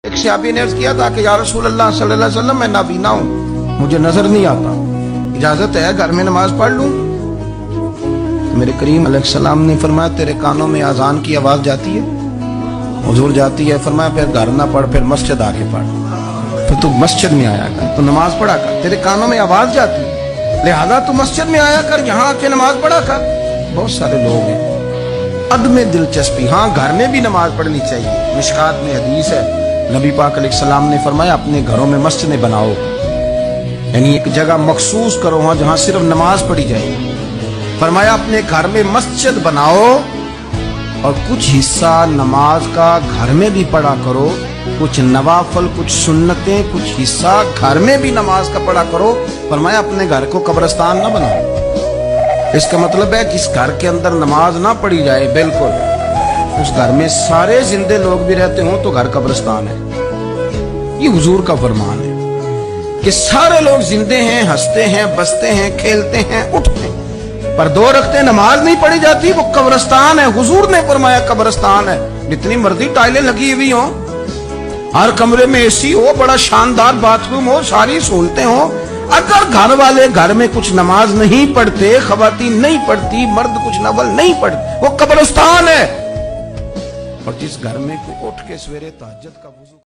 ایک صحابی نے عرض کیا تھا کہ یا رسول اللہ صلی اللہ علیہ وسلم میں نابینا ہوں، مجھے نظر نہیں آتا، اجازت ہے گھر میں نماز پڑھ لوں؟ میرے کریم علیہ السلام نے فرمایا تیرے کانوں میں اذان کی آواز جاتی ہے؟ حضور جاتی ہے۔ فرمایا پھر گھر نہ پڑھ، پھر مسجد آ کے پڑھ، پھر تو مسجد میں آیا کر، تو نماز پڑھا کر، تیرے کانوں میں آواز جاتی ہے لہذا تو مسجد میں آیا کر، یہاں آ کے نماز پڑھا کر۔ بہت سارے لوگ ہیں عدم دلچسپی، ہاں گھر میں بھی نماز پڑھنی چاہیے۔ مشکات میں حدیث ہے، نبی پاک علیہ السلام نے فرمایا اپنے گھروں میں مسجدیں بناؤ، یعنی ایک جگہ مخصوص کرو ہاں جہاں صرف نماز پڑھی جائے۔ فرمایا اپنے گھر میں مسجد بناؤ اور کچھ حصہ نماز کا گھر میں بھی پڑھا کرو، کچھ نوافل، کچھ سنتیں، کچھ حصہ گھر میں بھی نماز کا پڑھا کرو۔ فرمایا اپنے گھر کو قبرستان نہ بناؤ۔ اس کا مطلب ہے جس گھر کے اندر نماز نہ پڑھی جائے بالکل، اس گھر میں سارے زندے لوگ بھی رہتے ہوں تو گھر قبرستان ہے۔ یہ حضور کا فرمان ہے کہ سارے لوگ زندے ہیں، ہنستے ہیں، بستے ہیں، کھیلتے ہیں، اٹھتے ہیں، پر دو رکعتیں نماز نہیں پڑھی جاتی، وہ قبرستان ہے۔ حضور نے فرمایا قبرستان ہے۔ جتنی مرضی ٹائلیں لگی ہوئی ہوں، ہر کمرے میں اے سی ہو، بڑا شاندار باتھ روم ہو، ساری سہولتیں ہوں، اگر گھر والے گھر میں کچھ نماز نہیں پڑھتے، خواتین نہیں پڑھتی، مرد کچھ نفل نہیں پڑھتے، وہ قبرستان ہے۔ اور جس گھر میں کوئی اٹھ کے سویرے تہجد کا وضو